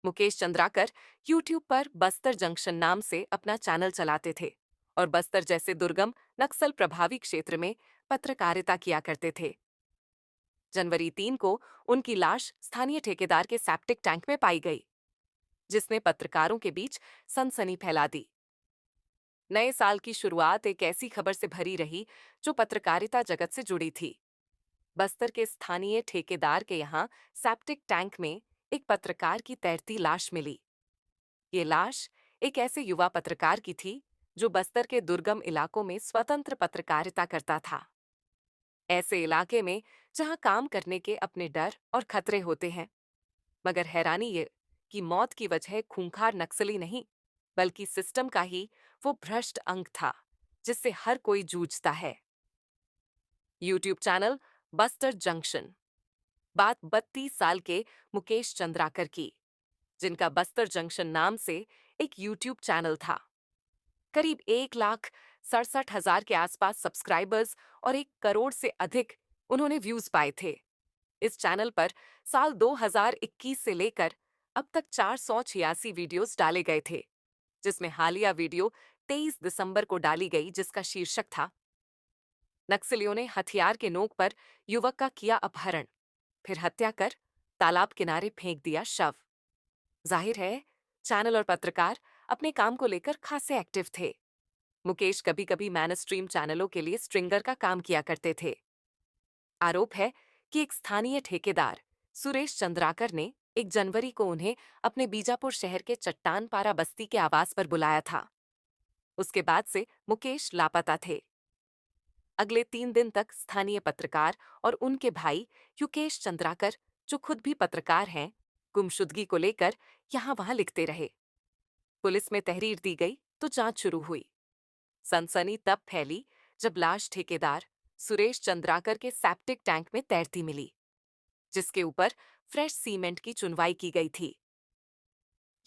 Mukesh Chandrakar YouTube पर Bastar junction नाम से अपना चैनल चलाते थे और बस्तर जैसे दुर्गम नक्सल प्रभावी क्षेत्र में पत्रकारिता किया करते थे। जनवरी 3 को उनकी लाश स्थानीय ठेकेदार के सेप्टिक टैंक में पाई गई, जिसने पत्रकारों के बीच सनसनी फैला दी। नए साल की शुरुआत एक ऐसी खबर से भरी रही जो पत्रकारिता जगत से जुड़ी थी। बस्तर के स्थानीय ठेकेदार के यहाँ सेप्टिक टैंक में एक पत्रकार की तैरती लाश मिली। ये लाश एक ऐसे युवा पत्रकार की थी जो बस्तर के दुर्गम इलाकों में स्वतंत्र पत्रकारिता करता था। ऐसे इलाके में जहां काम करने के अपने डर और खतरे होते हैं। मगर हैरानी ये कि मौत की वजह खूंखार नक्सली नहीं, बल्कि सिस्टम का ही वो भ्रष्ट अंग था जिससे हर कोई जूझता है। YouTube channel buster junction. बात 32 साल के मुकेश चंद्राकर की, जिनका बस्तर जंक्शन नाम से एक यूट्यूब चैनल था। करीब 1,67,000 के आसपास सब्सक्राइबर्स और 1 करोड़ से अधिक उन्होंने व्यूज पाए थे। इस चैनल पर साल 2021 से लेकर अब तक 486 वीडियोस डाले गए थे, जिसमें हालिया वीडियो 23 दिसंबर को डाली गई, जिसका शीर्षक था नक्सलियों ने हथियार के नोक पर युवक का किया अपहरण, फिर हत्या कर तालाब किनारे फेंक दिया शव। जाहिर है, चैनल और पत्रकार अपने काम को लेकर खासे एक्टिव थे। मुकेश कभी कभी मैनस्ट्रीम चैनलों के लिए स्ट्रिंगर का काम किया करते थे। आरोप है कि एक स्थानीय ठेकेदार सुरेश चंद्राकर ने 1 जनवरी को उन्हें अपने बीजापुर शहर के चट्टानपारा बस्ती के आवास पर बुलाया था। उसके बाद से मुकेश लापता थे। अगले 3 दिन तक स्थानीय पत्रकार और उनके भाई युकेश चंद्राकर, जो खुद भी पत्रकार हैं, गुमशुदगी को लेकर यहां वहां लिखते रहे। पुलिस में तहरीर दी गई तो जांच शुरू हुई। सनसनी तब फैली जब लाश ठेकेदार सुरेश चंद्राकर के सेप्टिक टैंक में तैरती मिली, जिसके ऊपर फ्रेश सीमेंट की चुनवाई की गई थी।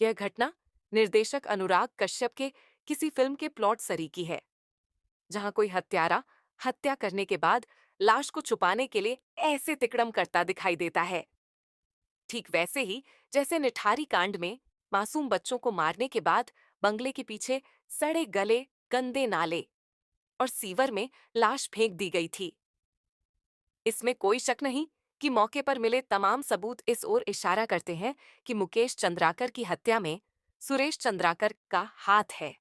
यह घटना निर्देशक अनुराग कश्यप के किसी फिल्म के प्लॉट सरीकी है, जहां कोई हत्यारा हत्या करने के बाद लाश को छुपाने के लिए ऐसे तिकड़म करता दिखाई देता है। ठीक वैसे ही जैसे निठारी कांड में मासूम बच्चों को मारने के बाद बंगले के पीछे सड़े गले, गंदे नाले और सीवर में लाश फेंक दी गई थी। इसमें कोई शक नहीं कि मौके पर मिले तमाम सबूत इस ओर इशारा करते हैं कि मुकेश चंद्राकर की हत्या में सुरेश चंद्राकर का हाथ है।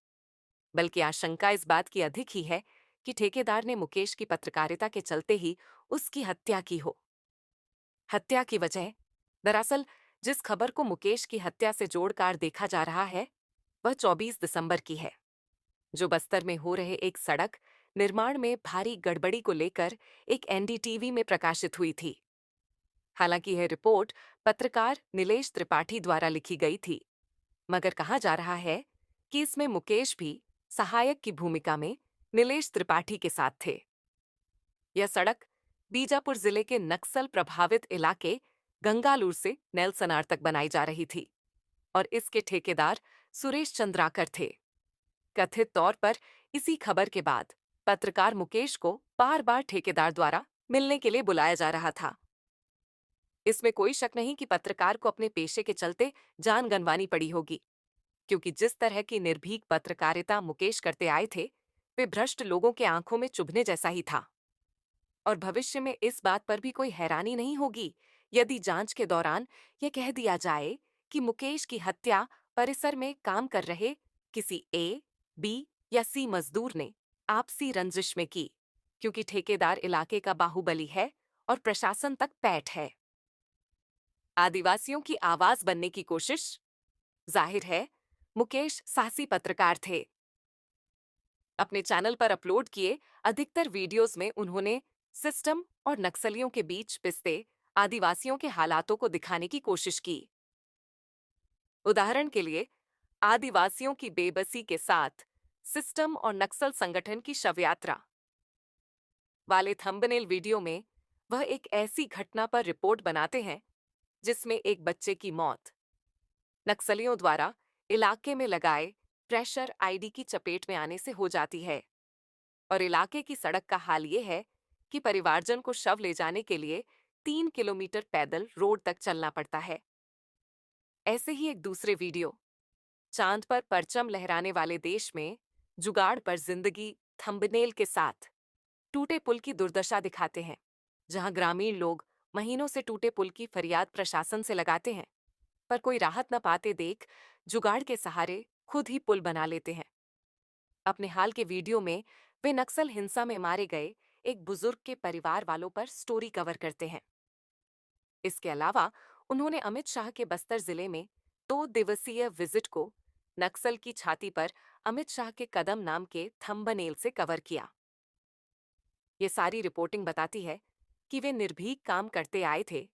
बल्कि आशंका इस बात की अधिक ही है कि ठेकेदार ने मुकेश की पत्रकारिता के चलते ही उसकी हत्या की हो। हत्या की वजह दरअसल जिस खबर को मुकेश की हत्या से जोड़कर देखा जा रहा है, वह 24 दिसंबर की है, जो बस्तर में हो रहे एक सड़क निर्माण में भारी गड़बड़ी को लेकर एक एनडीटीवी में प्रकाशित हुई थी। हालांकि यह रिपोर्ट पत्रकार नीलेश त्रिपाठी द्वारा लिखी गई थी, मगर कहा जा रहा है कि इसमें मुकेश भी सहायक की भूमिका में नीलेश त्रिपाठी के साथ थे। यह सड़क बीजापुर जिले के नक्सल प्रभावित इलाके गंगालूर से नेल्सनार तक बनाई जा रही थी और इसके ठेकेदार सुरेश चंद्राकर थे। कथित तौर पर इसी खबर के बाद पत्रकार मुकेश को बार बार ठेकेदार द्वारा मिलने के लिए बुलाया जा रहा था। इसमें कोई शक नहीं कि पत्रकार को अपने पेशे के चलते जान गंवानी पड़ी होगी, क्योंकि जिस तरह की निर्भीक पत्रकारिता मुकेश करते आए थे, वे भ्रष्ट लोगों के आंखों में चुभने जैसा ही था। और भविष्य में इस बात पर भी कोई हैरानी नहीं होगी यदि जांच के दौरान यह कह दिया जाए कि मुकेश की हत्या परिसर में काम कर रहे किसी ए, बी या सी मजदूर ने आपसी रंजिश में की, क्योंकि ठेकेदार इलाके का बाहुबली है और प्रशासन तक पैठ है। आदिवासियों की आवाज बनने की कोशिश। जाहिर है, मुकेश साहसी पत्रकार थे। अपने चैनल पर अपलोड किए अधिकतर वीडियोस में उन्होंने सिस्टम और नक्सलियों के बीच पिसते आदिवासियों के हालातों को दिखाने की कोशिश की। उदाहरण के लिए, आदिवासियों की बेबसी के साथ सिस्टम और नक्सल संगठन की शव यात्रा वाले थंबनेल वीडियो में वह एक ऐसी घटना पर रिपोर्ट बनाते हैं जिसमें एक बच्चे की मौत नक्सलियों द्वारा इलाके में लगाए प्रेशर आईडी की चपेट में आने से हो जाती है। और इलाके की सड़क का हाल ये है कि परिवारजन को शव ले जाने के लिए 3 किलोमीटर पैदल रोड तक चलना पड़ता है। ऐसे ही एक दूसरे वीडियो, चांद पर परचम लहराने वाले देश में जुगाड़ पर जिंदगी थंबनेल के साथ टूटे पुल की दुर्दशा दिखाते हैं, जहां ग्रामीण लोग महीनों से टूटे पुल की फरियाद प्रशासन से लगाते हैं, पर कोई राहत न पाते देख जुगाड़ के सहारे खुद ही पुल बना लेते हैं। अपने हाल के वीडियो में वे नक्सल हिंसा में मारे गए एक बुजुर्ग के परिवार वालों पर स्टोरी कवर करते हैं। इसके अलावा उन्होंने अमित शाह के बस्तर जिले में 2 दिवसीय विजिट को नक्सल की छाती पर अमित शाह के कदम नाम के थंबनेल से कवर किया। ये सारी रिपोर्टिंग बताती है कि वे निर्भीक काम करते आए थे,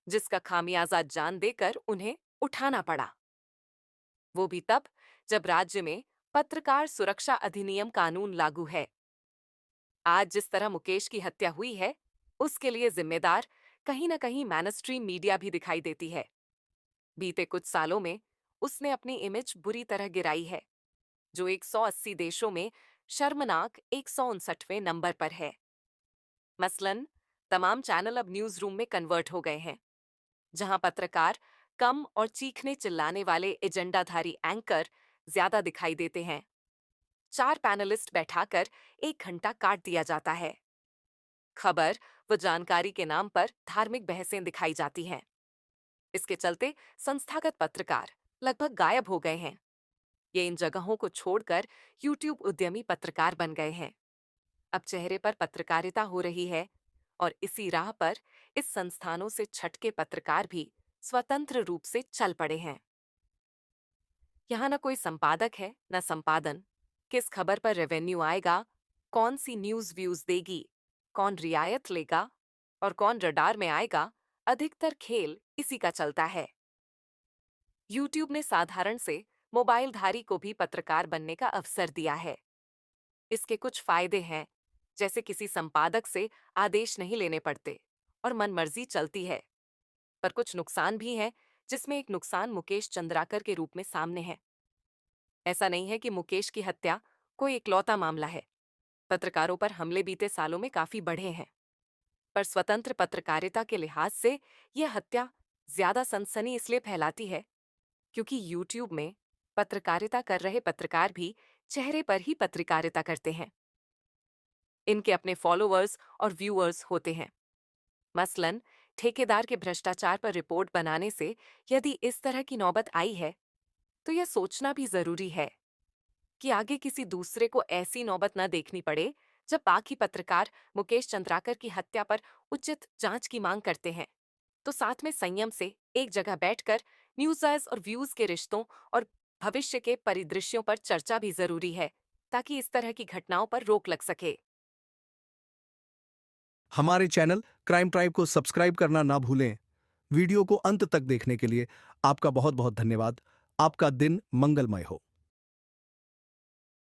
जिसका खामियाजा जान देकर उन्हें उठाना पड़ा। वो भी तब जब राज्य में पत्रकार सुरक्षा अधिनियम कानून लागू है। आज जिस तरह मुकेश की हत्या हुई है, उसके लिए जिम्मेदार कहीं न कहीं मैनस्ट्रीम मीडिया भी दिखाई देती है। बीते कुछ सालों में उसने अपनी इमेज बुरी तरह गिराई है, जो 180 देशों में शर्मनाक 159वें नंबर पर है। मसलन तमाम चैनल अब न्यूज रूम में कन्वर्ट हो गए हैं, जहां पत्रकार कम और चीखने चिल्लाने वाले एजेंडाधारी एंकर ज्यादा दिखाई देते हैं। 4 पैनलिस्ट बैठाकर 1 घंटा काट दिया जाता है। खबर व जानकारी के नाम पर धार्मिक बहसें दिखाई जाती हैं। इसके चलते संस्थागत पत्रकार लगभग गायब हो गए हैं। ये इन जगहों को छोड़कर यूट्यूब उद्यमी पत्रकार बन गए हैं। अब चेहरे पर पत्रकारिता हो रही है, और इसी राह पर इस संस्थानों से छटके पत्रकार भी स्वतंत्र रूप से चल पड़े हैं। यहाँ न कोई संपादक है न संपादन, किस खबर पर रेवेन्यू आएगा, कौन सी न्यूज व्यूज देगी, कौन रियायत लेगा और कौन रडार में आएगा, अधिकतर खेल इसी का चलता है। यूट्यूब ने साधारण से मोबाइलधारी को भी पत्रकार बनने का अवसर दिया है। इसके कुछ फायदे हैं, जैसे किसी संपादक से आदेश नहीं लेने पड़ते और मनमर्जी चलती है। पर कुछ नुकसान भी हैं, जिसमें एक नुकसान मुकेश चंद्राकर के रूप में सामने है। ऐसा नहीं है कि मुकेश की हत्या कोई इकलौता मामला है। पत्रकारों पर हमले बीते सालों में काफी बढ़े हैं, पर स्वतंत्र पत्रकारिता के लिहाज से यह हत्या ज्यादा सनसनी इसलिए फैलाती है क्योंकि यूट्यूब में पत्रकारिता कर रहे पत्रकार भी चेहरे पर ही पत्रकारिता करते हैं। इनके अपने फॉलोअर्स और व्यूअर्स होते हैं। मसलन ठेकेदार के भ्रष्टाचार पर रिपोर्ट बनाने से यदि इस तरह की नौबत आई है, तो यह सोचना भी जरूरी है कि आगे किसी दूसरे को ऐसी नौबत न देखनी पड़े जब बाकी पत्रकार मुकेश चंद्राकर की हत्या पर उचित जांच की मांग करते हैं। तो साथ में संयम से एक जगह बैठकर न्यूज़ और व्यूज के रिश्तों और भविष्य के परिदृश्यों पर चर्चा भी जरूरी है, ताकि इस तरह की घटनाओं पर रोक लग सके। हमारे चैनल क्राइम ट्राइब को सब्सक्राइब करना ना भूलें। वीडियो को अंत तक देखने के लिए आपका बहुत बहुत धन्यवाद। आपका दिन मंगलमय हो।